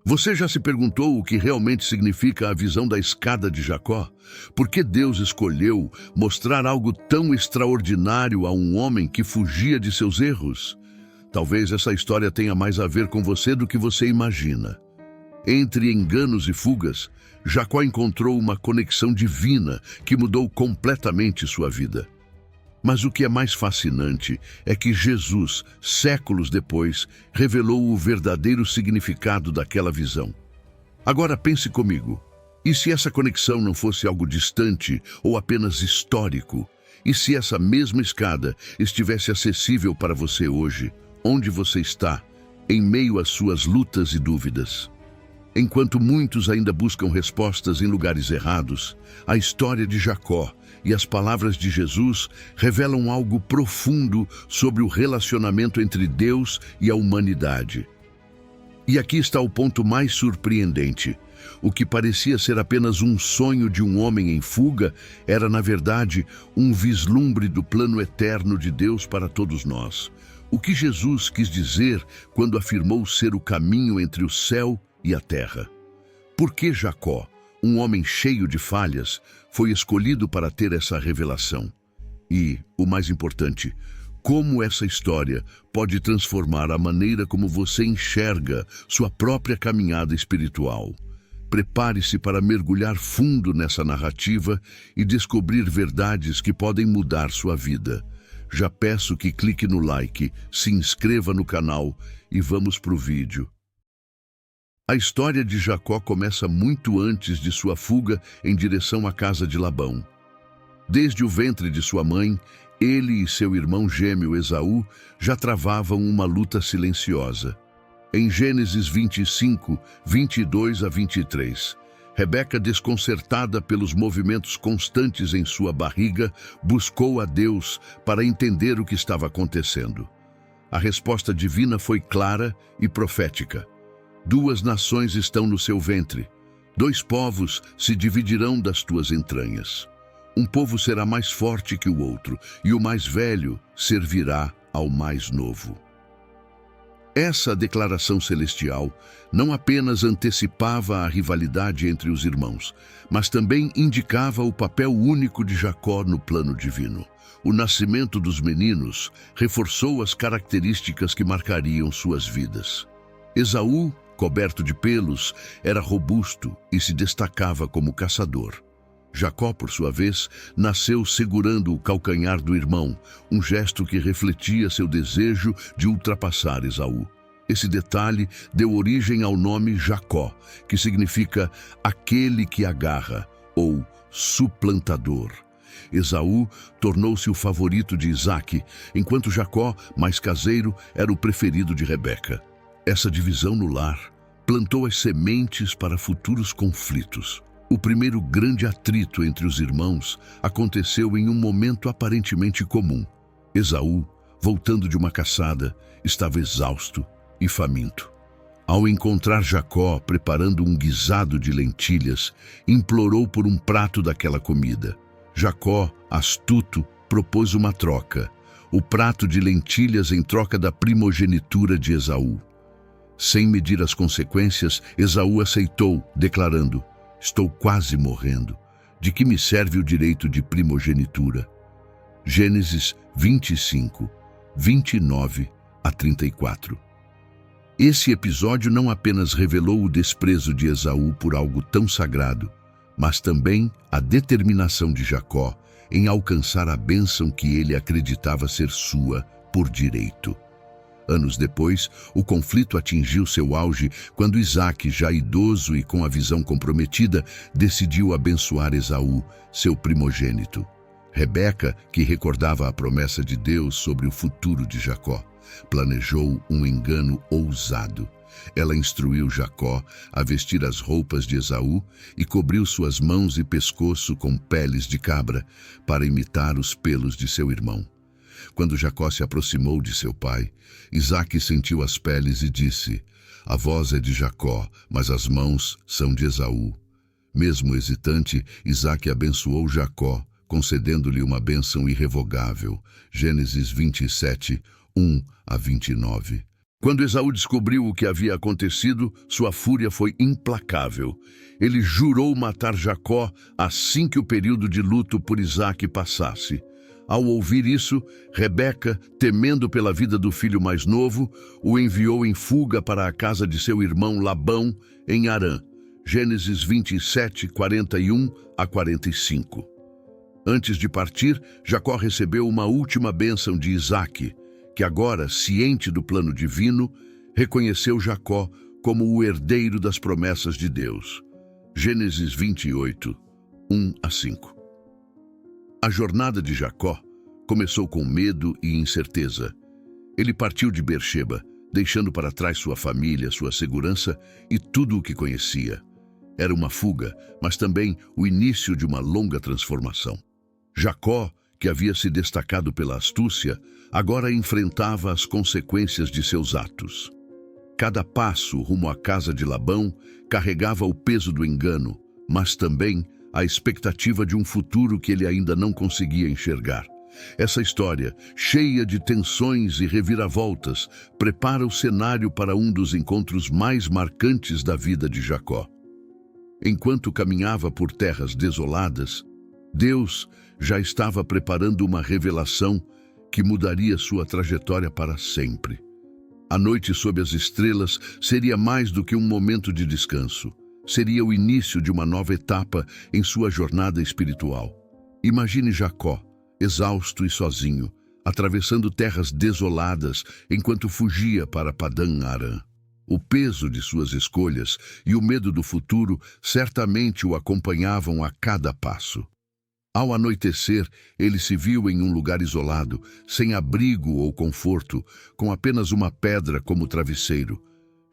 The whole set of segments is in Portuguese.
Você já se perguntou o que realmente significa a visão da escada de Jacó? Por que Deus escolheu mostrar algo tão extraordinário a um homem que fugia de seus erros? Talvez essa história tenha mais a ver com você do que você imagina. Entre enganos e fugas, Jacó encontrou uma conexão divina que mudou completamente sua vida. Mas o que é mais fascinante é que Jesus, séculos depois, revelou o verdadeiro significado daquela visão. Agora pense comigo, e se essa conexão não fosse algo distante ou apenas histórico? E se essa mesma escada estivesse acessível para você hoje, onde você está, em meio às suas lutas e dúvidas? Enquanto muitos ainda buscam respostas em lugares errados, a história de Jacó e as palavras de Jesus revelam algo profundo sobre o relacionamento entre Deus e a humanidade. E aqui está o ponto mais surpreendente. O que parecia ser apenas um sonho de um homem em fuga era, na verdade, um vislumbre do plano eterno de Deus para todos nós. O que Jesus quis dizer quando afirmou ser o caminho entre o céu e a terra? Por que Jacó, um homem cheio de falhas, foi escolhido para ter essa revelação? E, o mais importante, como essa história pode transformar a maneira como você enxerga sua própria caminhada espiritual? Prepare-se para mergulhar fundo nessa narrativa e descobrir verdades que podem mudar sua vida. Já peço que clique no like, se inscreva no canal e vamos para o vídeo. A história de Jacó começa muito antes de sua fuga em direção à casa de Labão. Desde o ventre de sua mãe, ele e seu irmão gêmeo Esaú já travavam uma luta silenciosa. Em Gênesis 25, 22 a 23, Rebeca, desconcertada pelos movimentos constantes em sua barriga, buscou a Deus para entender o que estava acontecendo. A resposta divina foi clara e profética. 2 nações estão no seu ventre, 2 povos se dividirão das tuas entranhas. Um povo será mais forte que o outro, e o mais velho servirá ao mais novo. Essa declaração celestial não apenas antecipava a rivalidade entre os irmãos, mas também indicava o papel único de Jacó no plano divino. O nascimento dos meninos reforçou as características que marcariam suas vidas. Esaú, coberto de pelos, era robusto e se destacava como caçador. Jacó, por sua vez, nasceu segurando o calcanhar do irmão, um gesto que refletia seu desejo de ultrapassar Esaú. Esse detalhe deu origem ao nome Jacó, que significa aquele que agarra, ou suplantador. Esaú tornou-se o favorito de Isaque, enquanto Jacó, mais caseiro, era o preferido de Rebeca. Essa divisão no lar plantou as sementes para futuros conflitos. O primeiro grande atrito entre os irmãos aconteceu em um momento aparentemente comum. Esaú, voltando de uma caçada, estava exausto e faminto. Ao encontrar Jacó preparando um guisado de lentilhas, implorou por um prato daquela comida. Jacó, astuto, propôs uma troca: o prato de lentilhas em troca da primogenitura de Esaú. Sem medir as consequências, Esaú aceitou, declarando: estou quase morrendo. De que me serve o direito de primogenitura? Gênesis 25, 29 a 34. Esse episódio não apenas revelou o desprezo de Esaú por algo tão sagrado, mas também a determinação de Jacó em alcançar a bênção que ele acreditava ser sua por direito. Anos depois, o conflito atingiu seu auge quando Isaque, já idoso e com a visão comprometida, decidiu abençoar Esaú, seu primogênito. Rebeca, que recordava a promessa de Deus sobre o futuro de Jacó, planejou um engano ousado. Ela instruiu Jacó a vestir as roupas de Esaú e cobriu suas mãos e pescoço com peles de cabra para imitar os pelos de seu irmão. Quando Jacó se aproximou de seu pai, Isaque sentiu as peles e disse: a voz é de Jacó, mas as mãos são de Esaú. Mesmo hesitante, Isaque abençoou Jacó, concedendo-lhe uma bênção irrevogável. Gênesis 27, 1 a 29. Quando Esaú descobriu o que havia acontecido, sua fúria foi implacável. Ele jurou matar Jacó assim que o período de luto por Isaque passasse. Ao ouvir isso, Rebeca, temendo pela vida do filho mais novo, o enviou em fuga para a casa de seu irmão Labão, em Harã. Gênesis 27, 41 a 45. Antes de partir, Jacó recebeu uma última bênção de Isaque, que agora, ciente do plano divino, reconheceu Jacó como o herdeiro das promessas de Deus. Gênesis 28, 1 a 5. A jornada de Jacó começou com medo e incerteza. Ele partiu de Beersheba, deixando para trás sua família, sua segurança e tudo o que conhecia. Era uma fuga, mas também o início de uma longa transformação. Jacó, que havia se destacado pela astúcia, agora enfrentava as consequências de seus atos. Cada passo rumo à casa de Labão carregava o peso do engano, mas também a expectativa de um futuro que ele ainda não conseguia enxergar. Essa história, cheia de tensões e reviravoltas, prepara o cenário para um dos encontros mais marcantes da vida de Jacó. Enquanto caminhava por terras desoladas, Deus já estava preparando uma revelação que mudaria sua trajetória para sempre. A noite sob as estrelas seria mais do que um momento de descanso. Seria o início de uma nova etapa em sua jornada espiritual. Imagine Jacó, exausto e sozinho, atravessando terras desoladas enquanto fugia para Padã-Arã. O peso de suas escolhas e o medo do futuro certamente o acompanhavam a cada passo. Ao anoitecer, ele se viu em um lugar isolado, sem abrigo ou conforto, com apenas uma pedra como travesseiro.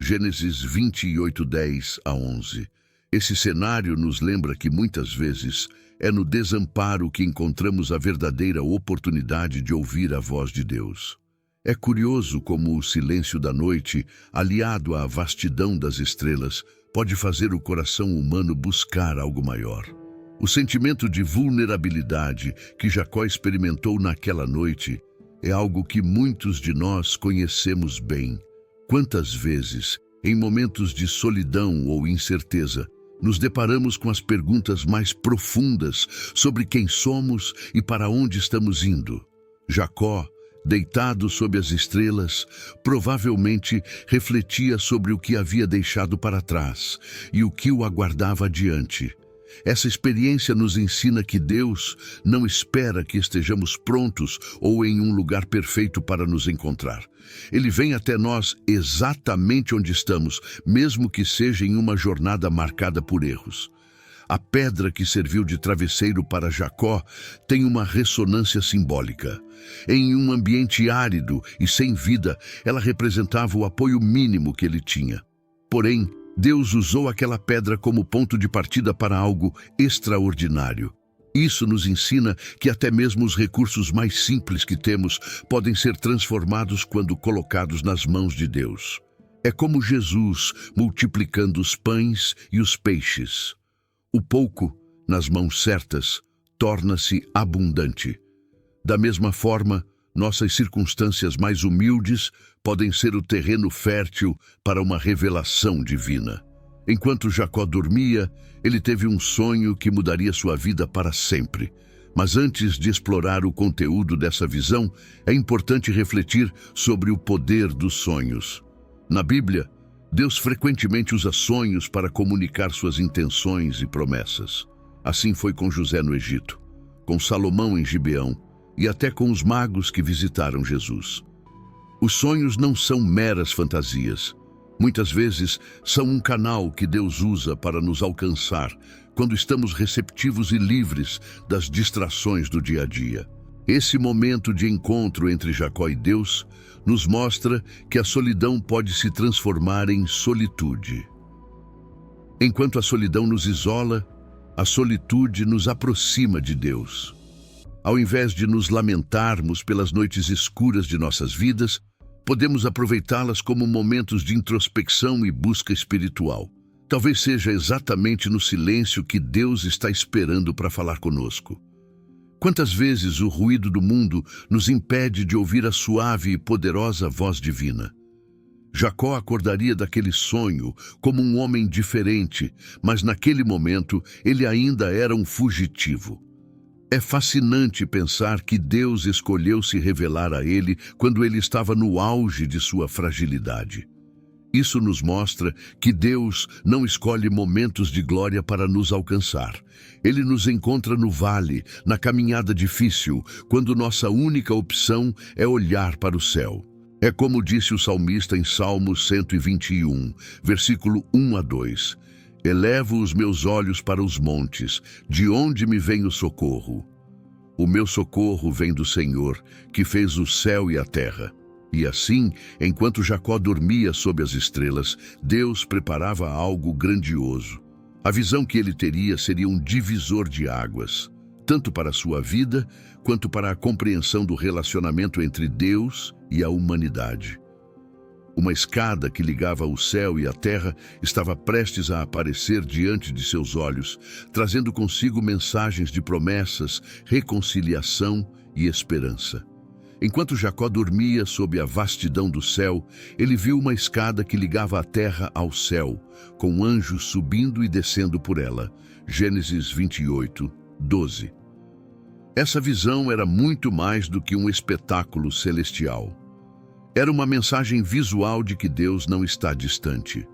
Gênesis 28, 10 a 11. Esse cenário nos lembra que muitas vezes é no desamparo que encontramos a verdadeira oportunidade de ouvir a voz de Deus. É curioso como o silêncio da noite, aliado à vastidão das estrelas, pode fazer o coração humano buscar algo maior. O sentimento de vulnerabilidade que Jacó experimentou naquela noite é algo que muitos de nós conhecemos bem. Quantas vezes, em momentos de solidão ou incerteza, nos deparamos com as perguntas mais profundas sobre quem somos e para onde estamos indo? Jacó, deitado sob as estrelas, provavelmente refletia sobre o que havia deixado para trás e o que o aguardava adiante. Essa experiência nos ensina que Deus não espera que estejamos prontos ou em um lugar perfeito para nos encontrar. Ele vem até nós exatamente onde estamos, mesmo que seja em uma jornada marcada por erros. A pedra que serviu de travesseiro para Jacó tem uma ressonância simbólica. Em um ambiente árido e sem vida, ela representava o apoio mínimo que ele tinha. Porém, Deus usou aquela pedra como ponto de partida para algo extraordinário. Isso nos ensina que até mesmo os recursos mais simples que temos podem ser transformados quando colocados nas mãos de Deus. É como Jesus multiplicando os pães e os peixes. O pouco, nas mãos certas, torna-se abundante. Da mesma forma, nossas circunstâncias mais humildes podem ser o terreno fértil para uma revelação divina. Enquanto Jacó dormia, ele teve um sonho que mudaria sua vida para sempre. Mas antes de explorar o conteúdo dessa visão, é importante refletir sobre o poder dos sonhos. Na Bíblia, Deus frequentemente usa sonhos para comunicar suas intenções e promessas. Assim foi com José no Egito, com Salomão em Gibeão e até com os magos que visitaram Jesus. Os sonhos não são meras fantasias. Muitas vezes são um canal que Deus usa para nos alcançar quando estamos receptivos e livres das distrações do dia a dia. Esse momento de encontro entre Jacó e Deus nos mostra que a solidão pode se transformar em solitude. Enquanto a solidão nos isola, a solitude nos aproxima de Deus. Ao invés de nos lamentarmos pelas noites escuras de nossas vidas, podemos aproveitá-las como momentos de introspecção e busca espiritual. Talvez seja exatamente no silêncio que Deus está esperando para falar conosco. Quantas vezes o ruído do mundo nos impede de ouvir a suave e poderosa voz divina? Jacó acordaria daquele sonho como um homem diferente, mas naquele momento ele ainda era um fugitivo. É fascinante pensar que Deus escolheu se revelar a ele quando ele estava no auge de sua fragilidade. Isso nos mostra que Deus não escolhe momentos de glória para nos alcançar. Ele nos encontra no vale, na caminhada difícil, quando nossa única opção é olhar para o céu. É como disse o salmista em Salmos 121, versículo 1 a 2. Elevo os meus olhos para os montes, de onde me vem o socorro? O meu socorro vem do Senhor, que fez o céu e a terra. E assim, enquanto Jacó dormia sob as estrelas, Deus preparava algo grandioso. A visão que ele teria seria um divisor de águas, tanto para a sua vida, quanto para a compreensão do relacionamento entre Deus e a humanidade. Uma escada que ligava o céu e a terra estava prestes a aparecer diante de seus olhos, trazendo consigo mensagens de promessas, reconciliação e esperança. Enquanto Jacó dormia sob a vastidão do céu, ele viu uma escada que ligava a terra ao céu, com anjos subindo e descendo por ela. Gênesis 28, 12. Essa visão era muito mais do que um espetáculo celestial. Era uma mensagem visual de que Deus não está distante.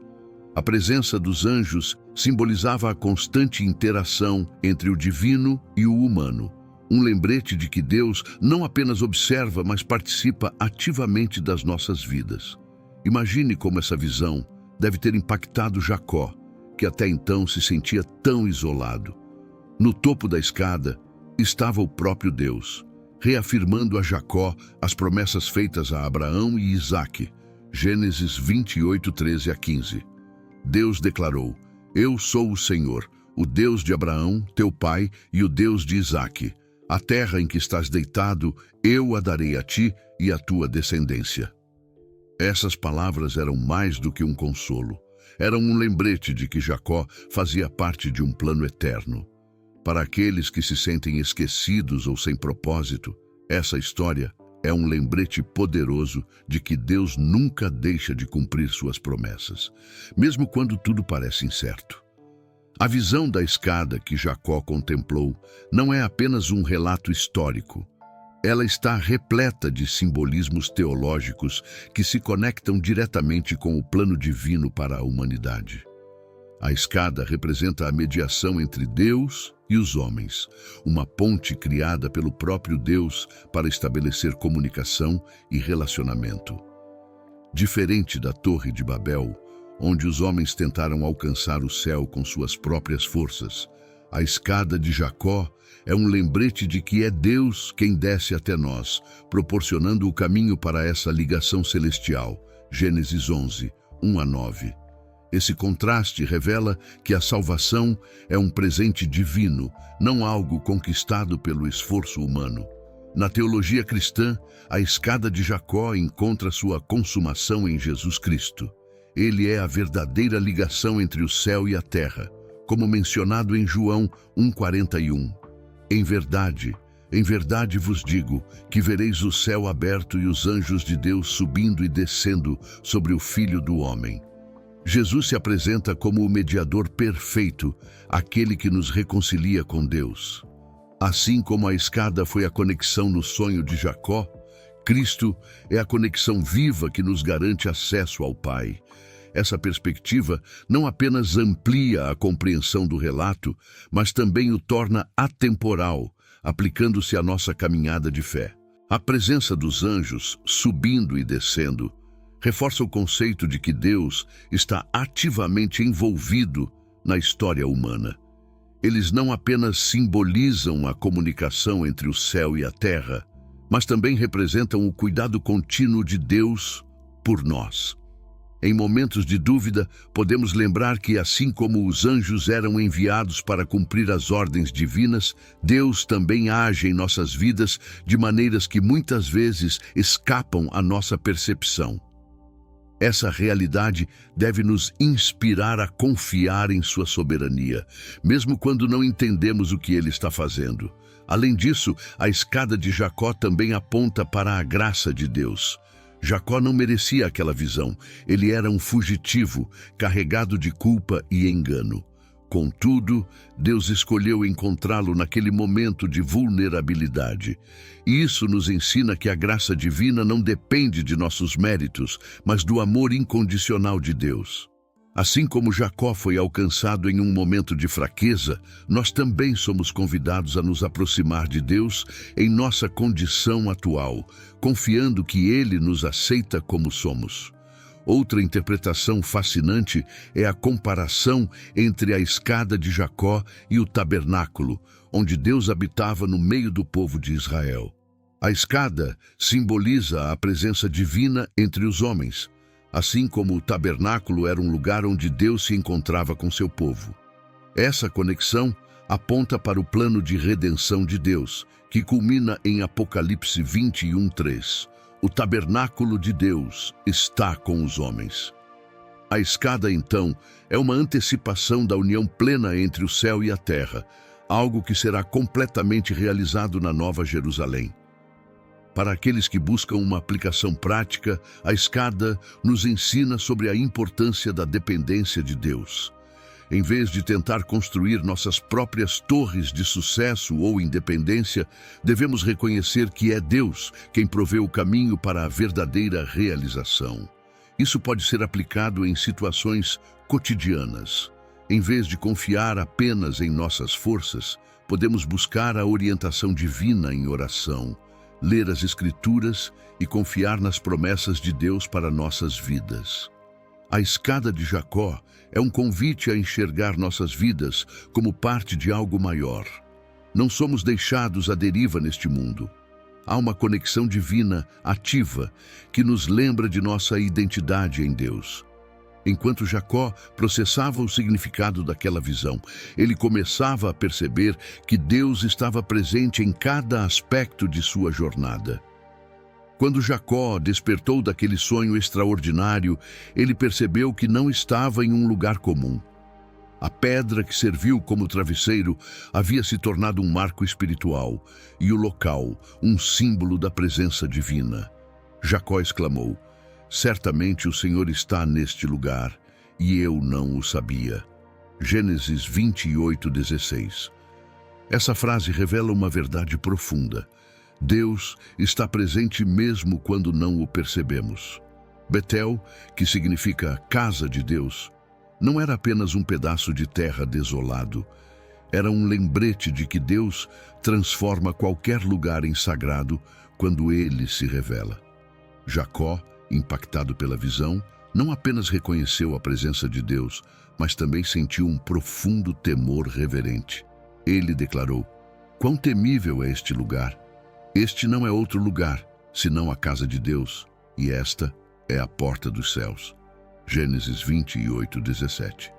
A presença dos anjos simbolizava a constante interação entre o divino e o humano. Um lembrete de que Deus não apenas observa, mas participa ativamente das nossas vidas. Imagine como essa visão deve ter impactado Jacó, que até então se sentia tão isolado. No topo da escada estava o próprio Deus, reafirmando a Jacó as promessas feitas a Abraão e Isaque. Gênesis 28, 13 a 15. Deus declarou: Eu sou o Senhor, o Deus de Abraão, teu pai, e o Deus de Isaque. A terra em que estás deitado, eu a darei a ti e à tua descendência. Essas palavras eram mais do que um consolo. Eram um lembrete de que Jacó fazia parte de um plano eterno. Para aqueles que se sentem esquecidos ou sem propósito, essa história é um lembrete poderoso de que Deus nunca deixa de cumprir suas promessas, mesmo quando tudo parece incerto. A visão da escada que Jacó contemplou não é apenas um relato histórico. Ela está repleta de simbolismos teológicos que se conectam diretamente com o plano divino para a humanidade. A escada representa a mediação entre Deus e os homens, uma ponte criada pelo próprio Deus para estabelecer comunicação e relacionamento. Diferente da Torre de Babel, onde os homens tentaram alcançar o céu com suas próprias forças, a escada de Jacó é um lembrete de que é Deus quem desce até nós, proporcionando o caminho para essa ligação celestial. Gênesis 11, 1 a 9. Esse contraste revela que a salvação é um presente divino, não algo conquistado pelo esforço humano. Na teologia cristã, a escada de Jacó encontra sua consumação em Jesus Cristo. Ele é a verdadeira ligação entre o céu e a terra, como mencionado em João 1,41. Em verdade vos digo, que vereis o céu aberto e os anjos de Deus subindo e descendo sobre o Filho do Homem. Jesus se apresenta como o mediador perfeito, aquele que nos reconcilia com Deus. Assim como a escada foi a conexão no sonho de Jacó, Cristo é a conexão viva que nos garante acesso ao Pai. Essa perspectiva não apenas amplia a compreensão do relato, mas também o torna atemporal, aplicando-se à nossa caminhada de fé. A presença dos anjos, subindo e descendo, reforça o conceito de que Deus está ativamente envolvido na história humana. Eles não apenas simbolizam a comunicação entre o céu e a terra, mas também representam o cuidado contínuo de Deus por nós. Em momentos de dúvida, podemos lembrar que, assim como os anjos eram enviados para cumprir as ordens divinas, Deus também age em nossas vidas de maneiras que muitas vezes escapam à nossa percepção. Essa realidade deve nos inspirar a confiar em sua soberania, mesmo quando não entendemos o que ele está fazendo. Além disso, a escada de Jacó também aponta para a graça de Deus. Jacó não merecia aquela visão. Ele era um fugitivo, carregado de culpa e engano. Contudo, Deus escolheu encontrá-lo naquele momento de vulnerabilidade. E isso nos ensina que a graça divina não depende de nossos méritos, mas do amor incondicional de Deus. Assim como Jacó foi alcançado em um momento de fraqueza, nós também somos convidados a nos aproximar de Deus em nossa condição atual, confiando que Ele nos aceita como somos. Outra interpretação fascinante é a comparação entre a escada de Jacó e o tabernáculo, onde Deus habitava no meio do povo de Israel. A escada simboliza a presença divina entre os homens, assim como o tabernáculo era um lugar onde Deus se encontrava com seu povo. Essa conexão aponta para o plano de redenção de Deus, que culmina em Apocalipse 21:3. O tabernáculo de Deus está com os homens. A escada, então, é uma antecipação da união plena entre o céu e a terra, algo que será completamente realizado na Nova Jerusalém. Para aqueles que buscam uma aplicação prática, a escada nos ensina sobre a importância da dependência de Deus. Em vez de tentar construir nossas próprias torres de sucesso ou independência, devemos reconhecer que é Deus quem provê o caminho para a verdadeira realização. Isso pode ser aplicado em situações cotidianas. Em vez de confiar apenas em nossas forças, podemos buscar a orientação divina em oração, ler as Escrituras e confiar nas promessas de Deus para nossas vidas. A escada de Jacó é um convite a enxergar nossas vidas como parte de algo maior. Não somos deixados à deriva neste mundo. Há uma conexão divina ativa que nos lembra de nossa identidade em Deus. Enquanto Jacó processava o significado daquela visão, ele começava a perceber que Deus estava presente em cada aspecto de sua jornada. Quando Jacó despertou daquele sonho extraordinário, ele percebeu que não estava em um lugar comum. A pedra que serviu como travesseiro havia se tornado um marco espiritual e o local, um símbolo da presença divina. Jacó exclamou: "Certamente o Senhor está neste lugar, e eu não o sabia." Gênesis 28:16. Essa frase revela uma verdade profunda. Deus está presente mesmo quando não o percebemos. Betel, que significa casa de Deus, não era apenas um pedaço de terra desolado. Era um lembrete de que Deus transforma qualquer lugar em sagrado quando Ele se revela. Jacó, impactado pela visão, não apenas reconheceu a presença de Deus, mas também sentiu um profundo temor reverente. Ele declarou: "Quão temível é este lugar! Este não é outro lugar, senão a casa de Deus, e esta é a porta dos céus." Gênesis 28:17.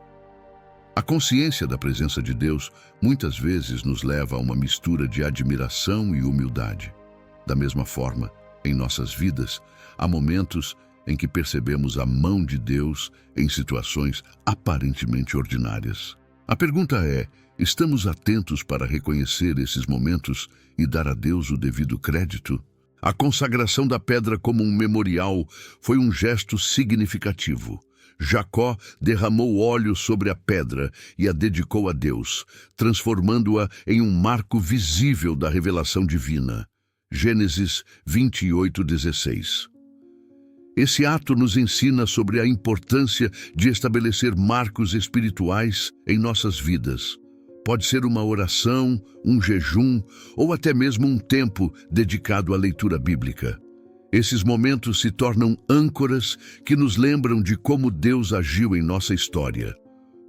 A consciência da presença de Deus muitas vezes nos leva a uma mistura de admiração e humildade. Da mesma forma, em nossas vidas, há momentos em que percebemos a mão de Deus em situações aparentemente ordinárias. A pergunta é: estamos atentos para reconhecer esses momentos e dar a Deus o devido crédito? A consagração da pedra como um memorial foi um gesto significativo. Jacó derramou óleo sobre a pedra e a dedicou a Deus, transformando-a em um marco visível da revelação divina. Gênesis 28:16. Esse ato nos ensina sobre a importância de estabelecer marcos espirituais em nossas vidas. Pode ser uma oração, um jejum ou até mesmo um tempo dedicado à leitura bíblica. Esses momentos se tornam âncoras que nos lembram de como Deus agiu em nossa história.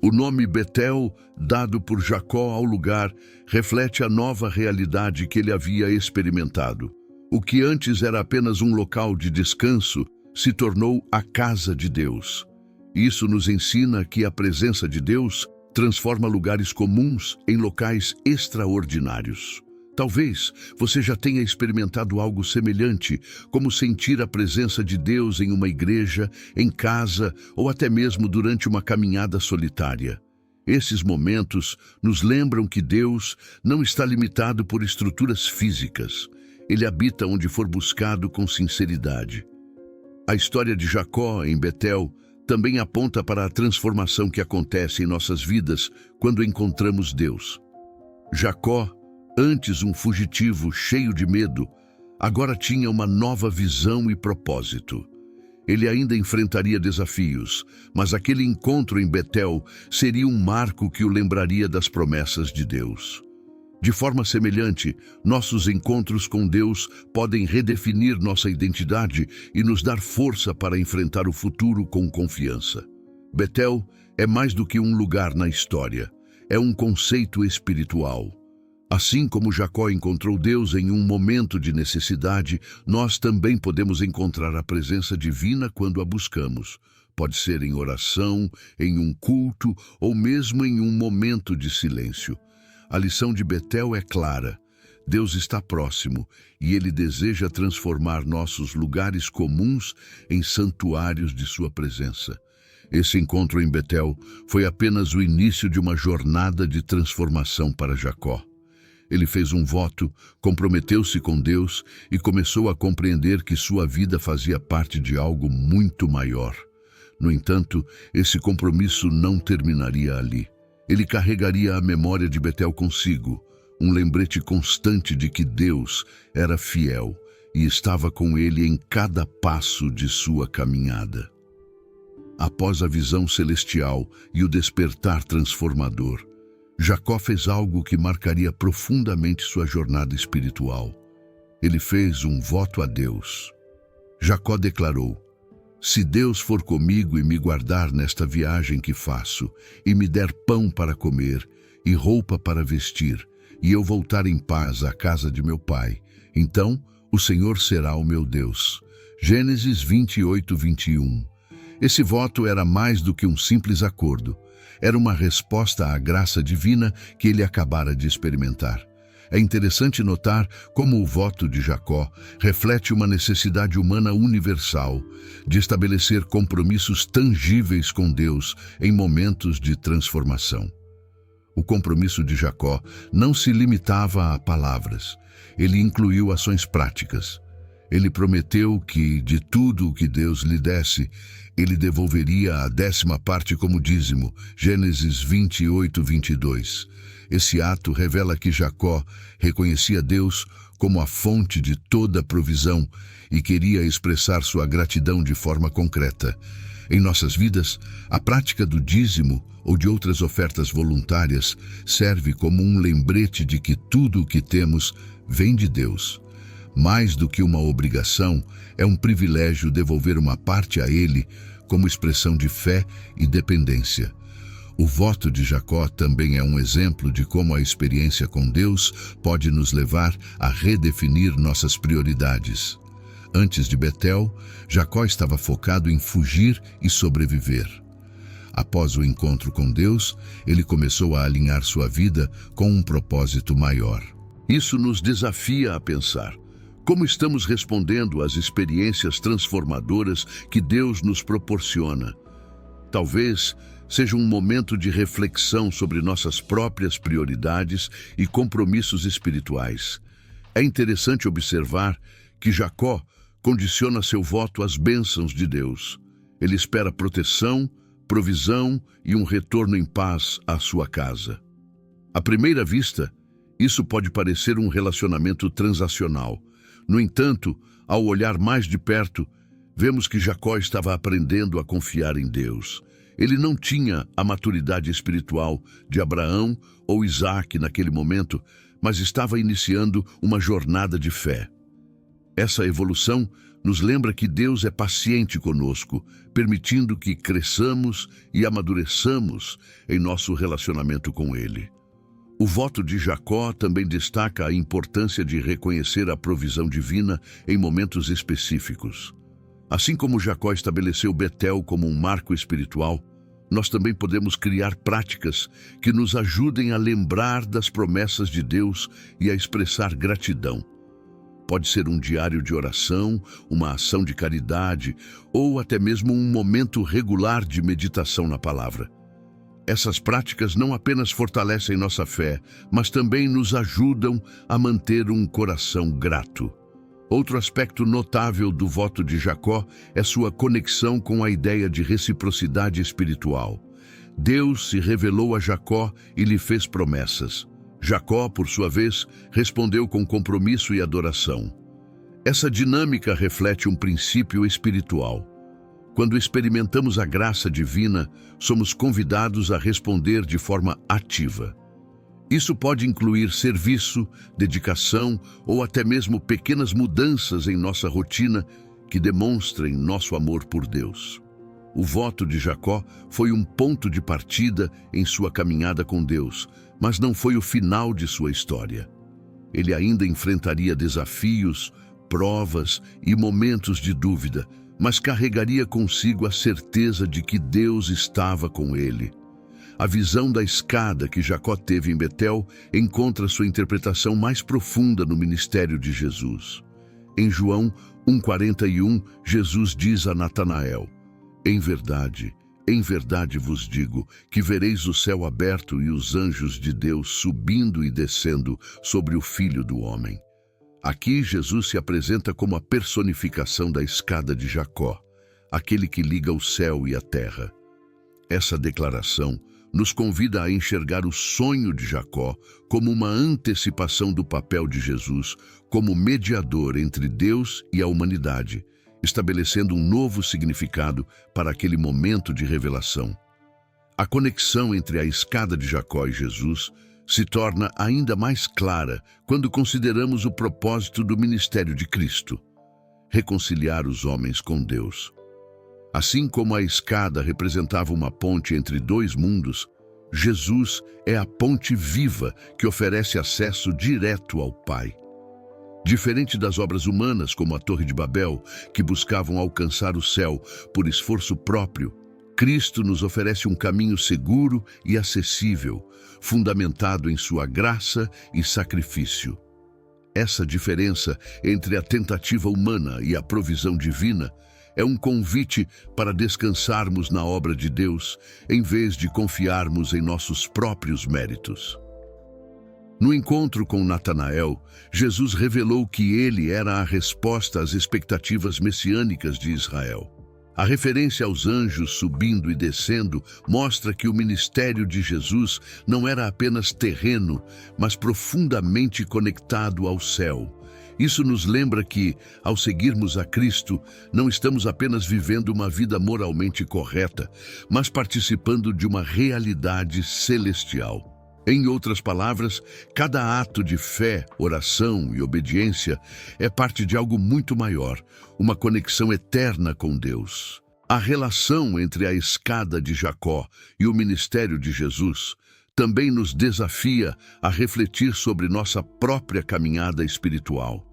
O nome Betel, dado por Jacó ao lugar, reflete a nova realidade que ele havia experimentado. O que antes era apenas um local de descanso se tornou a casa de Deus. Isso nos ensina que a presença de Deus transforma lugares comuns em locais extraordinários. Talvez você já tenha experimentado algo semelhante, como sentir a presença de Deus em uma igreja, em casa ou até mesmo durante uma caminhada solitária. Esses momentos nos lembram que Deus não está limitado por estruturas físicas. Ele habita onde for buscado com sinceridade. A história de Jacó em Betel também aponta para a transformação que acontece em nossas vidas quando encontramos Deus. Jacó, antes um fugitivo cheio de medo, agora tinha uma nova visão e propósito. Ele ainda enfrentaria desafios, mas aquele encontro em Betel seria um marco que o lembraria das promessas de Deus. De forma semelhante, nossos encontros com Deus podem redefinir nossa identidade e nos dar força para enfrentar o futuro com confiança. Betel é mais do que um lugar na história, é um conceito espiritual. Assim como Jacó encontrou Deus em um momento de necessidade, nós também podemos encontrar a presença divina quando a buscamos. Pode ser em oração, em um culto ou mesmo em um momento de silêncio. A lição de Betel é clara. Deus está próximo e Ele deseja transformar nossos lugares comuns em santuários de sua presença. Esse encontro em Betel foi apenas o início de uma jornada de transformação para Jacó. Ele fez um voto, comprometeu-se com Deus e começou a compreender que sua vida fazia parte de algo muito maior. No entanto, esse compromisso não terminaria ali. Ele carregaria a memória de Betel consigo, um lembrete constante de que Deus era fiel e estava com ele em cada passo de sua caminhada. Após a visão celestial e o despertar transformador, Jacó fez algo que marcaria profundamente sua jornada espiritual. Ele fez um voto a Deus. Jacó declarou: "Se Deus for comigo e me guardar nesta viagem que faço, e me der pão para comer e roupa para vestir, e eu voltar em paz à casa de meu pai, então o Senhor será o meu Deus." Gênesis 28, 21. Esse voto era mais do que um simples acordo. Era uma resposta à graça divina que ele acabara de experimentar. É interessante notar como o voto de Jacó reflete uma necessidade humana universal de estabelecer compromissos tangíveis com Deus em momentos de transformação. O compromisso de Jacó não se limitava a palavras, ele incluiu ações práticas. Ele prometeu que, de tudo o que Deus lhe desse, ele devolveria a 10ª parte como dízimo, Gênesis 28, 22. Esse ato revela que Jacó reconhecia Deus como a fonte de toda a provisão e queria expressar sua gratidão de forma concreta. Em nossas vidas, a prática do dízimo ou de outras ofertas voluntárias serve como um lembrete de que tudo o que temos vem de Deus. Mais do que uma obrigação, é um privilégio devolver uma parte a Ele como expressão de fé e dependência. O voto de Jacó também é um exemplo de como a experiência com Deus pode nos levar a redefinir nossas prioridades. Antes de Betel, Jacó estava focado em fugir e sobreviver. Após o encontro com Deus, ele começou a alinhar sua vida com um propósito maior. Isso nos desafia a pensar: como estamos respondendo às experiências transformadoras que Deus nos proporciona? Talvez seja um momento de reflexão sobre nossas próprias prioridades e compromissos espirituais. É interessante observar que Jacó condiciona seu voto às bênçãos de Deus. Ele espera proteção, provisão e um retorno em paz à sua casa. À primeira vista, isso pode parecer um relacionamento transacional. No entanto, ao olhar mais de perto, vemos que Jacó estava aprendendo a confiar em Deus. Ele não tinha a maturidade espiritual de Abraão ou Isaque naquele momento, mas estava iniciando uma jornada de fé. Essa evolução nos lembra que Deus é paciente conosco, permitindo que cresçamos e amadureçamos em nosso relacionamento com Ele. O voto de Jacó também destaca a importância de reconhecer a provisão divina em momentos específicos. Assim como Jacó estabeleceu Betel como um marco espiritual, nós também podemos criar práticas que nos ajudem a lembrar das promessas de Deus e a expressar gratidão. Pode ser um diário de oração, uma ação de caridade ou até mesmo um momento regular de meditação na palavra. Essas práticas não apenas fortalecem nossa fé, mas também nos ajudam a manter um coração grato. Outro aspecto notável do voto de Jacó é sua conexão com a ideia de reciprocidade espiritual. Deus se revelou a Jacó e lhe fez promessas. Jacó, por sua vez, respondeu com compromisso e adoração. Essa dinâmica reflete um princípio espiritual. Quando experimentamos a graça divina, somos convidados a responder de forma ativa. Isso pode incluir serviço, dedicação ou até mesmo pequenas mudanças em nossa rotina que demonstrem nosso amor por Deus. O voto de Jacó foi um ponto de partida em sua caminhada com Deus, mas não foi o final de sua história. Ele ainda enfrentaria desafios, provas e momentos de dúvida, mas carregaria consigo a certeza de que Deus estava com ele. A visão da escada que Jacó teve em Betel encontra sua interpretação mais profunda no ministério de Jesus. Em João 1,41, Jesus diz a Natanael: em verdade vos digo que vereis o céu aberto e os anjos de Deus subindo e descendo sobre o Filho do Homem. Aqui Jesus se apresenta como a personificação da escada de Jacó, aquele que liga o céu e a terra. Essa declaração nos convida a enxergar o sonho de Jacó como uma antecipação do papel de Jesus como mediador entre Deus e a humanidade, estabelecendo um novo significado para aquele momento de revelação. A conexão entre a escada de Jacó e Jesus se torna ainda mais clara quando consideramos o propósito do ministério de Cristo: reconciliar os homens com Deus. Assim como a escada representava uma ponte entre dois mundos, Jesus é a ponte viva que oferece acesso direto ao Pai. Diferente das obras humanas, como a Torre de Babel, que buscavam alcançar o céu por esforço próprio, Cristo nos oferece um caminho seguro e acessível, fundamentado em sua graça e sacrifício. Essa diferença entre a tentativa humana e a provisão divina é um convite para descansarmos na obra de Deus, em vez de confiarmos em nossos próprios méritos. No encontro com Natanael, Jesus revelou que ele era a resposta às expectativas messiânicas de Israel. A referência aos anjos subindo e descendo mostra que o ministério de Jesus não era apenas terreno, mas profundamente conectado ao céu. Isso nos lembra que, ao seguirmos a Cristo, não estamos apenas vivendo uma vida moralmente correta, mas participando de uma realidade celestial. Em outras palavras, cada ato de fé, oração e obediência é parte de algo muito maior, uma conexão eterna com Deus. A relação entre a escada de Jacó e o ministério de Jesus também nos desafia a refletir sobre nossa própria caminhada espiritual.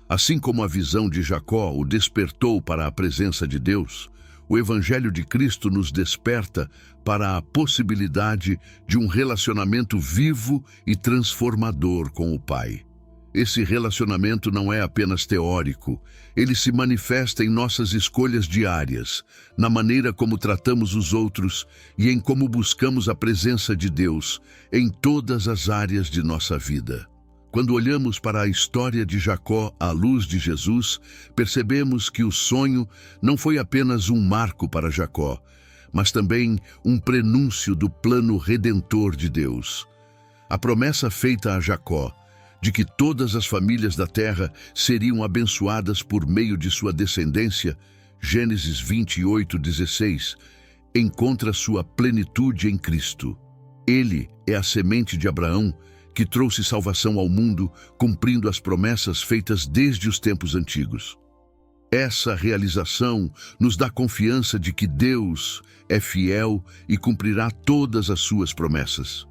Assim como a visão de Jacó o despertou para a presença de Deus, o Evangelho de Cristo nos desperta para a possibilidade de um relacionamento vivo e transformador com o Pai. Esse relacionamento não é apenas teórico, ele se manifesta em nossas escolhas diárias, na maneira como tratamos os outros e em como buscamos a presença de Deus em todas as áreas de nossa vida. Quando olhamos para a história de Jacó à luz de Jesus, percebemos que o sonho não foi apenas um marco para Jacó, mas também um prenúncio do plano redentor de Deus. A promessa feita a Jacó, de que todas as famílias da terra seriam abençoadas por meio de sua descendência, Gênesis 28:16, encontra sua plenitude em Cristo. Ele é a semente de Abraão, que trouxe salvação ao mundo, cumprindo as promessas feitas desde os tempos antigos. Essa realização nos dá confiança de que Deus é fiel e cumprirá todas as suas promessas.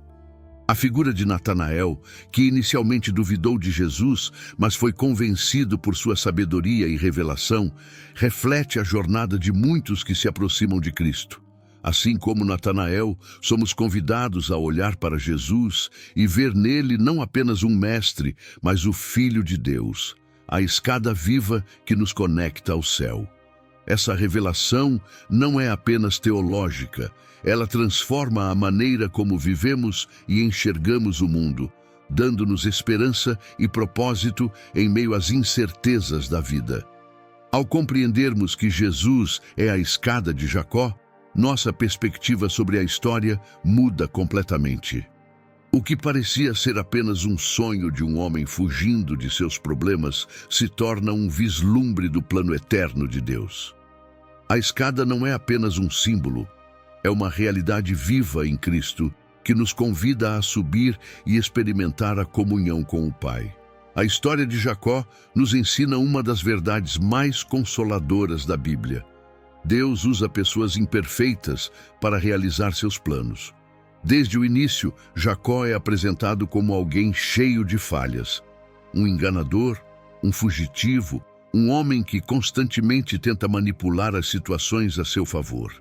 A figura de Natanael, que inicialmente duvidou de Jesus, mas foi convencido por sua sabedoria e revelação, reflete a jornada de muitos que se aproximam de Cristo. Assim como Natanael, somos convidados a olhar para Jesus e ver nele não apenas um mestre, mas o Filho de Deus, a escada viva que nos conecta ao céu. Essa revelação não é apenas teológica, ela transforma a maneira como vivemos e enxergamos o mundo, dando-nos esperança e propósito em meio às incertezas da vida. Ao compreendermos que Jesus é a escada de Jacó, nossa perspectiva sobre a história muda completamente. O que parecia ser apenas um sonho de um homem fugindo de seus problemas se torna um vislumbre do plano eterno de Deus. A escada não é apenas um símbolo, é uma realidade viva em Cristo que nos convida a subir e experimentar a comunhão com o Pai. A história de Jacó nos ensina uma das verdades mais consoladoras da Bíblia. Deus usa pessoas imperfeitas para realizar seus planos. Desde o início, Jacó é apresentado como alguém cheio de falhas. Um enganador, um fugitivo, um homem que constantemente tenta manipular as situações a seu favor.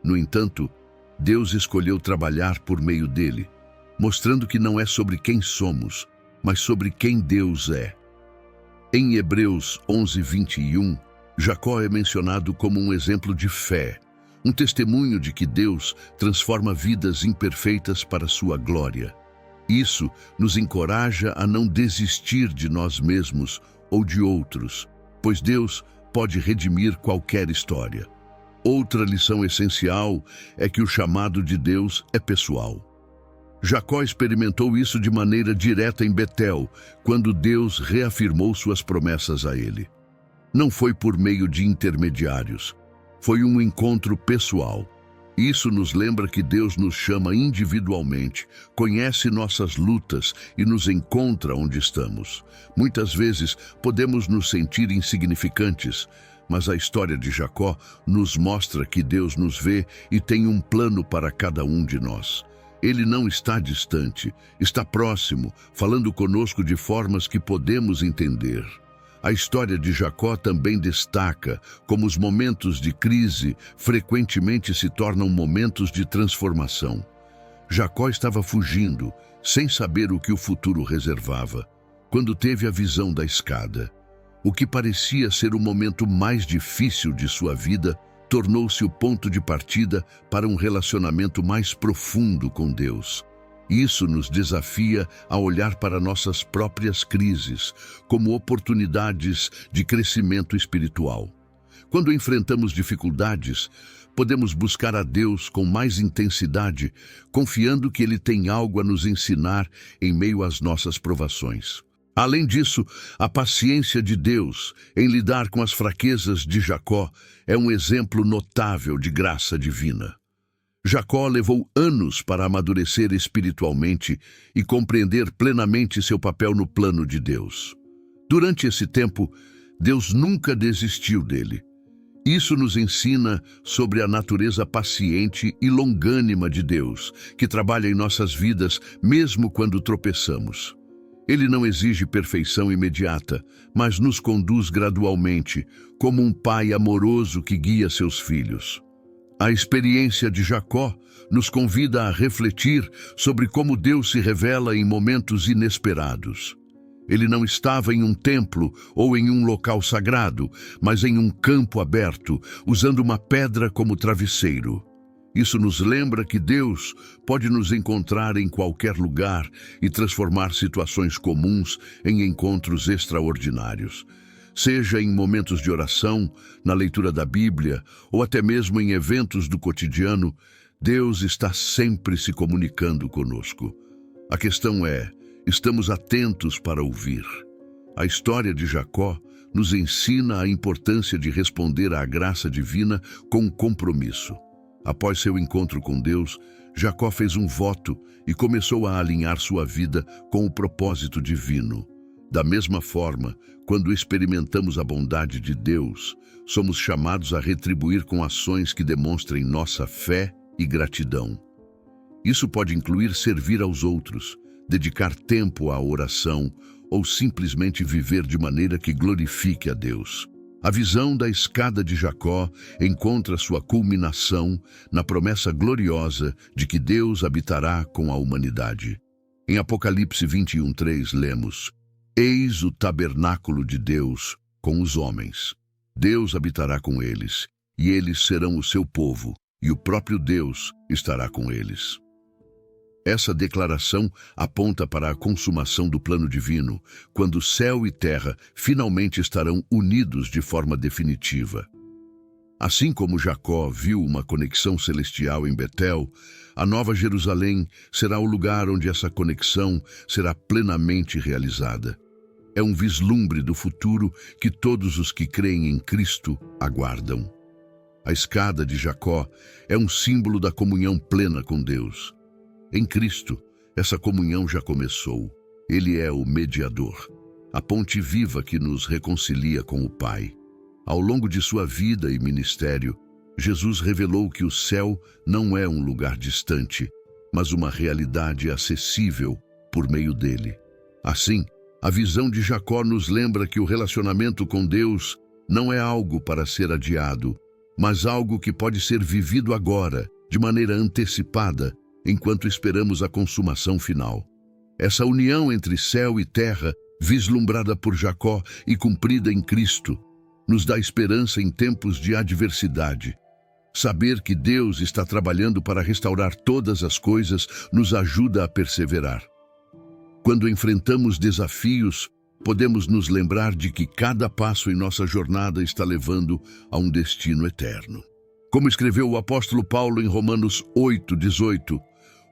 No entanto, Deus escolheu trabalhar por meio dele, mostrando que não é sobre quem somos, mas sobre quem Deus é. Em Hebreus 11:21, Jacó é mencionado como um exemplo de fé, um testemunho de que Deus transforma vidas imperfeitas para sua glória. Isso nos encoraja a não desistir de nós mesmos ou de outros, pois Deus pode redimir qualquer história. Outra lição essencial é que o chamado de Deus é pessoal. Jacó experimentou isso de maneira direta em Betel, quando Deus reafirmou suas promessas a ele. Não foi por meio de intermediários, foi um encontro pessoal. Isso nos lembra que Deus nos chama individualmente, conhece nossas lutas e nos encontra onde estamos. Muitas vezes podemos nos sentir insignificantes, mas a história de Jacó nos mostra que Deus nos vê e tem um plano para cada um de nós. Ele não está distante, está próximo, falando conosco de formas que podemos entender. A história de Jacó também destaca como os momentos de crise frequentemente se tornam momentos de transformação. Jacó estava fugindo, sem saber o que o futuro reservava, quando teve a visão da escada. O que parecia ser o momento mais difícil de sua vida tornou-se o ponto de partida para um relacionamento mais profundo com Deus. Isso nos desafia a olhar para nossas próprias crises como oportunidades de crescimento espiritual. Quando enfrentamos dificuldades, podemos buscar a Deus com mais intensidade, confiando que Ele tem algo a nos ensinar em meio às nossas provações. Além disso, a paciência de Deus em lidar com as fraquezas de Jacó é um exemplo notável de graça divina. Jacó levou anos para amadurecer espiritualmente e compreender plenamente seu papel no plano de Deus. Durante esse tempo, Deus nunca desistiu dele. Isso nos ensina sobre a natureza paciente e longânima de Deus, que trabalha em nossas vidas mesmo quando tropeçamos. Ele não exige perfeição imediata, mas nos conduz gradualmente, como um pai amoroso que guia seus filhos. A experiência de Jacó nos convida a refletir sobre como Deus se revela em momentos inesperados. Ele não estava em um templo ou em um local sagrado, mas em um campo aberto, usando uma pedra como travesseiro. Isso nos lembra que Deus pode nos encontrar em qualquer lugar e transformar situações comuns em encontros extraordinários. Seja em momentos de oração, na leitura da Bíblia ou até mesmo em eventos do cotidiano, Deus está sempre se comunicando conosco. A questão é, estamos atentos para ouvir? A história de Jacó nos ensina a importância de responder à graça divina com compromisso. Após seu encontro com Deus, Jacó fez um voto e começou a alinhar sua vida com o propósito divino. Da mesma forma, quando experimentamos a bondade de Deus, somos chamados a retribuir com ações que demonstrem nossa fé e gratidão. Isso pode incluir servir aos outros, dedicar tempo à oração ou simplesmente viver de maneira que glorifique a Deus. A visão da escada de Jacó encontra sua culminação na promessa gloriosa de que Deus habitará com a humanidade. Em Apocalipse 21:3 lemos: Eis o tabernáculo de Deus com os homens. Deus habitará com eles, e eles serão o seu povo, e o próprio Deus estará com eles. Essa declaração aponta para a consumação do plano divino, quando céu e terra finalmente estarão unidos de forma definitiva. Assim como Jacó viu uma conexão celestial em Betel, a Nova Jerusalém será o lugar onde essa conexão será plenamente realizada. É um vislumbre do futuro que todos os que creem em Cristo aguardam. A escada de Jacó é um símbolo da comunhão plena com Deus. Em Cristo, essa comunhão já começou. Ele é o mediador, a ponte viva que nos reconcilia com o Pai. Ao longo de sua vida e ministério, Jesus revelou que o céu não é um lugar distante, mas uma realidade acessível por meio dele. Assim, a visão de Jacó nos lembra que o relacionamento com Deus não é algo para ser adiado, mas algo que pode ser vivido agora, de maneira antecipada, enquanto esperamos a consumação final. Essa união entre céu e terra, vislumbrada por Jacó e cumprida em Cristo, nos dá esperança em tempos de adversidade. Saber que Deus está trabalhando para restaurar todas as coisas nos ajuda a perseverar. Quando enfrentamos desafios, podemos nos lembrar de que cada passo em nossa jornada está levando a um destino eterno. Como escreveu o apóstolo Paulo em Romanos 8:18,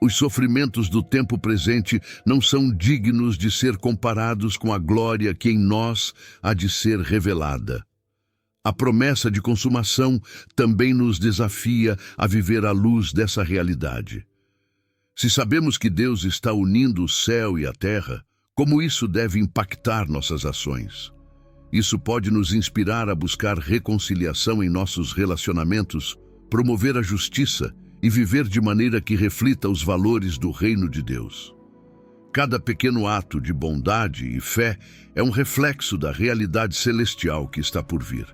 os sofrimentos do tempo presente não são dignos de ser comparados com a glória que em nós há de ser revelada. A promessa de consumação também nos desafia a viver à luz dessa realidade. Se sabemos que Deus está unindo o céu e a terra, como isso deve impactar nossas ações? Isso pode nos inspirar a buscar reconciliação em nossos relacionamentos, promover a justiça e viver de maneira que reflita os valores do reino de Deus. Cada pequeno ato de bondade e fé é um reflexo da realidade celestial que está por vir.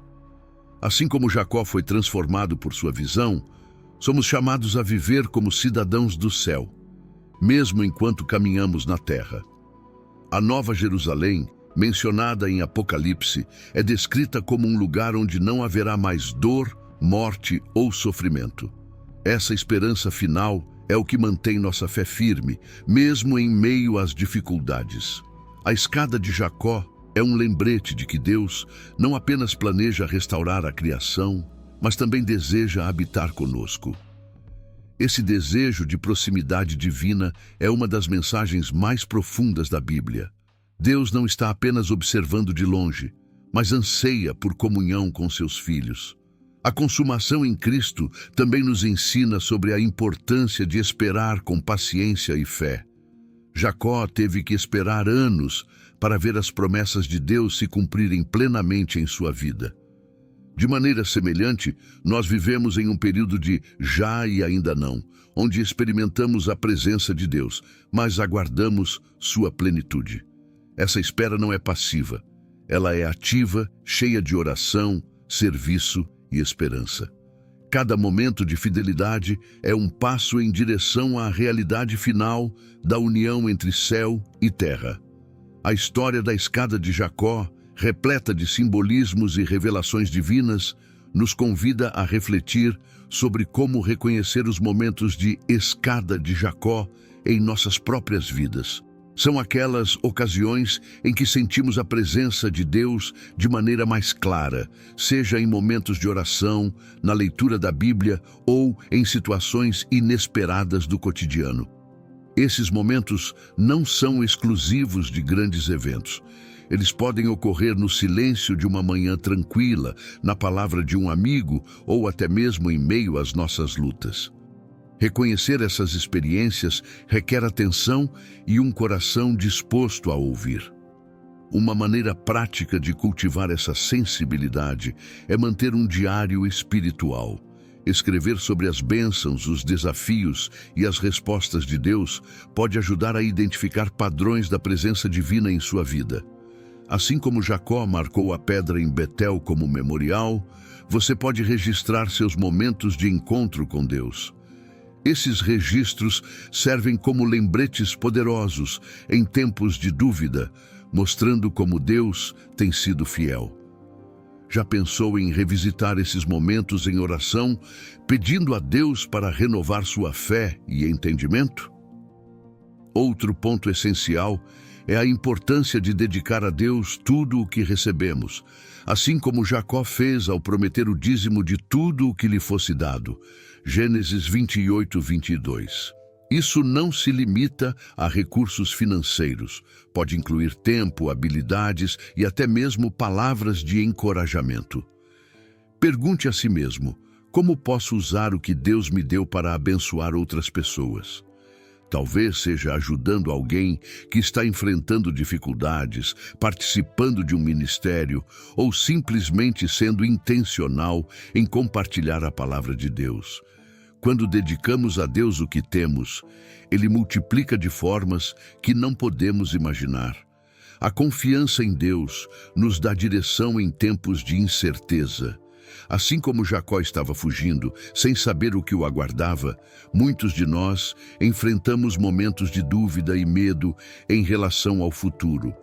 Assim como Jacó foi transformado por sua visão, somos chamados a viver como cidadãos do céu, mesmo enquanto caminhamos na terra. A Nova Jerusalém, mencionada em Apocalipse, é descrita como um lugar onde não haverá mais dor, morte ou sofrimento. Essa esperança final é o que mantém nossa fé firme, mesmo em meio às dificuldades. A escada de Jacó é um lembrete de que Deus não apenas planeja restaurar a criação, mas também deseja habitar conosco. Esse desejo de proximidade divina é uma das mensagens mais profundas da Bíblia. Deus não está apenas observando de longe, mas anseia por comunhão com seus filhos. A consumação em Cristo também nos ensina sobre a importância de esperar com paciência e fé. Jacó teve que esperar anos para ver as promessas de Deus se cumprirem plenamente em sua vida. De maneira semelhante, nós vivemos em um período de já e ainda não, onde experimentamos a presença de Deus, mas aguardamos sua plenitude. Essa espera não é passiva, ela é ativa, cheia de oração, serviço e esperança. Cada momento de fidelidade é um passo em direção à realidade final da união entre céu e terra. A história da escada de Jacó, repleta de simbolismos e revelações divinas, nos convida a refletir sobre como reconhecer os momentos de escada de Jacó em nossas próprias vidas. São aquelas ocasiões em que sentimos a presença de Deus de maneira mais clara, seja em momentos de oração, na leitura da Bíblia ou em situações inesperadas do cotidiano. Esses momentos não são exclusivos de grandes eventos. Eles podem ocorrer no silêncio de uma manhã tranquila, na palavra de um amigo ou até mesmo em meio às nossas lutas. Reconhecer essas experiências requer atenção e um coração disposto a ouvir. Uma maneira prática de cultivar essa sensibilidade é manter um diário espiritual. Escrever sobre as bênçãos, os desafios e as respostas de Deus pode ajudar a identificar padrões da presença divina em sua vida. Assim como Jacó marcou a pedra em Betel como memorial, você pode registrar seus momentos de encontro com Deus. Esses registros servem como lembretes poderosos em tempos de dúvida, mostrando como Deus tem sido fiel. Já pensou em revisitar esses momentos em oração, pedindo a Deus para renovar sua fé e entendimento? Outro ponto essencial é a importância de dedicar a Deus tudo o que recebemos, assim como Jacó fez ao prometer o dízimo de tudo o que lhe fosse dado. Gênesis 28, 22. Isso não se limita a recursos financeiros. Pode incluir tempo, habilidades e até mesmo palavras de encorajamento. Pergunte a si mesmo: como posso usar o que Deus me deu para abençoar outras pessoas? Talvez seja ajudando alguém que está enfrentando dificuldades, participando de um ministério ou simplesmente sendo intencional em compartilhar a palavra de Deus. Quando dedicamos a Deus o que temos, Ele multiplica de formas que não podemos imaginar. A confiança em Deus nos dá direção em tempos de incerteza. Assim como Jacó estava fugindo, sem saber o que o aguardava, muitos de nós enfrentamos momentos de dúvida e medo em relação ao futuro.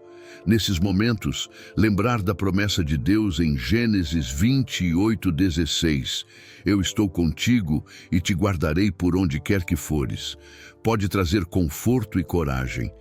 Nesses momentos, lembrar da promessa de Deus em Gênesis 28:16, eu estou contigo e te guardarei por onde quer que fores, pode trazer conforto e coragem.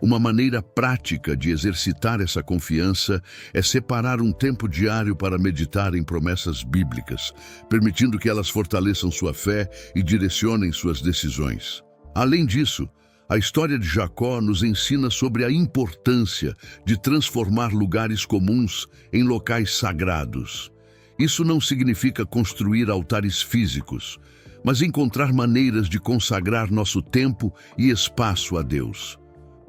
Uma maneira prática de exercitar essa confiança é separar um tempo diário para meditar em promessas bíblicas, permitindo que elas fortaleçam sua fé e direcionem suas decisões. Além disso, a história de Jacó nos ensina sobre a importância de transformar lugares comuns em locais sagrados. Isso não significa construir altares físicos, mas encontrar maneiras de consagrar nosso tempo e espaço a Deus.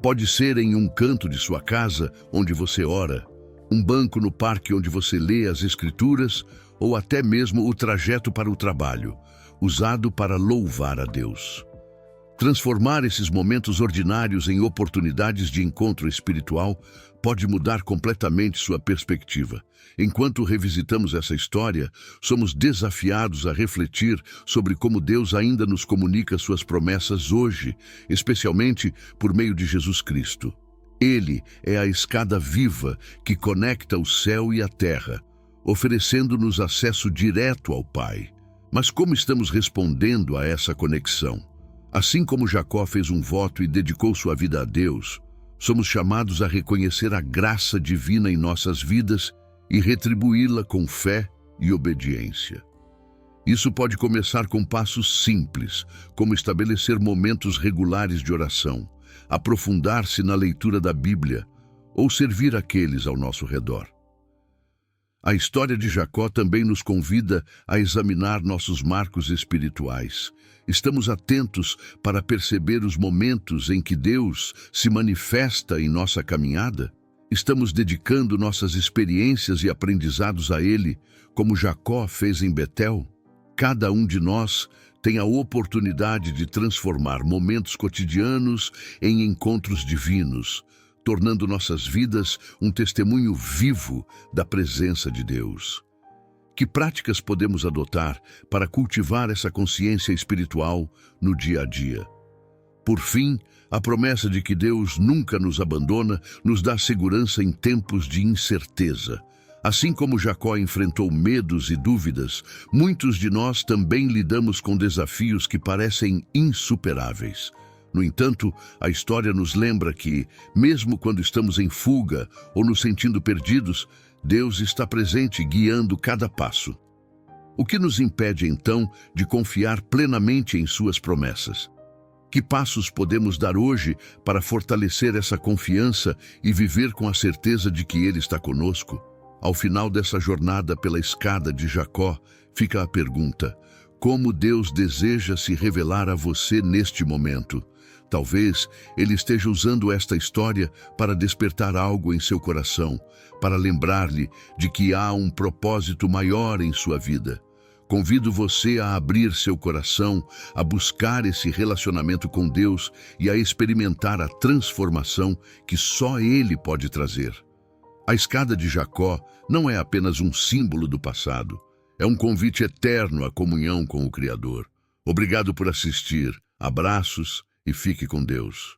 Pode ser em um canto de sua casa, onde você ora, um banco no parque onde você lê as Escrituras, ou até mesmo o trajeto para o trabalho, usado para louvar a Deus. Transformar esses momentos ordinários em oportunidades de encontro espiritual pode mudar completamente sua perspectiva. Enquanto revisitamos essa história, somos desafiados a refletir sobre como Deus ainda nos comunica suas promessas hoje, especialmente por meio de Jesus Cristo. Ele é a escada viva que conecta o céu e a terra, oferecendo-nos acesso direto ao Pai. Mas como estamos respondendo a essa conexão? Assim como Jacó fez um voto e dedicou sua vida a Deus, somos chamados a reconhecer a graça divina em nossas vidas e retribuí-la com fé e obediência. Isso pode começar com passos simples, como estabelecer momentos regulares de oração, aprofundar-se na leitura da Bíblia ou servir aqueles ao nosso redor. A história de Jacó também nos convida a examinar nossos marcos espirituais. Estamos atentos para perceber os momentos em que Deus se manifesta em nossa caminhada? Estamos dedicando nossas experiências e aprendizados a Ele, como Jacó fez em Betel? Cada um de nós tem a oportunidade de transformar momentos cotidianos em encontros divinos, tornando nossas vidas um testemunho vivo da presença de Deus. Que práticas podemos adotar para cultivar essa consciência espiritual no dia a dia? Por fim, a promessa de que Deus nunca nos abandona nos dá segurança em tempos de incerteza. Assim como Jacó enfrentou medos e dúvidas, muitos de nós também lidamos com desafios que parecem insuperáveis. No entanto, a história nos lembra que, mesmo quando estamos em fuga ou nos sentindo perdidos, Deus está presente guiando cada passo. O que nos impede, então, de confiar plenamente em suas promessas? Que passos podemos dar hoje para fortalecer essa confiança e viver com a certeza de que Ele está conosco? Ao final dessa jornada pela escada de Jacó, fica a pergunta: como Deus deseja se revelar a você neste momento? Talvez Ele esteja usando esta história para despertar algo em seu coração, para lembrar-lhe de que há um propósito maior em sua vida. Convido você a abrir seu coração, a buscar esse relacionamento com Deus e a experimentar a transformação que só Ele pode trazer. A escada de Jacó não é apenas um símbolo do passado, é um convite eterno à comunhão com o Criador. Obrigado por assistir, abraços e fique com Deus.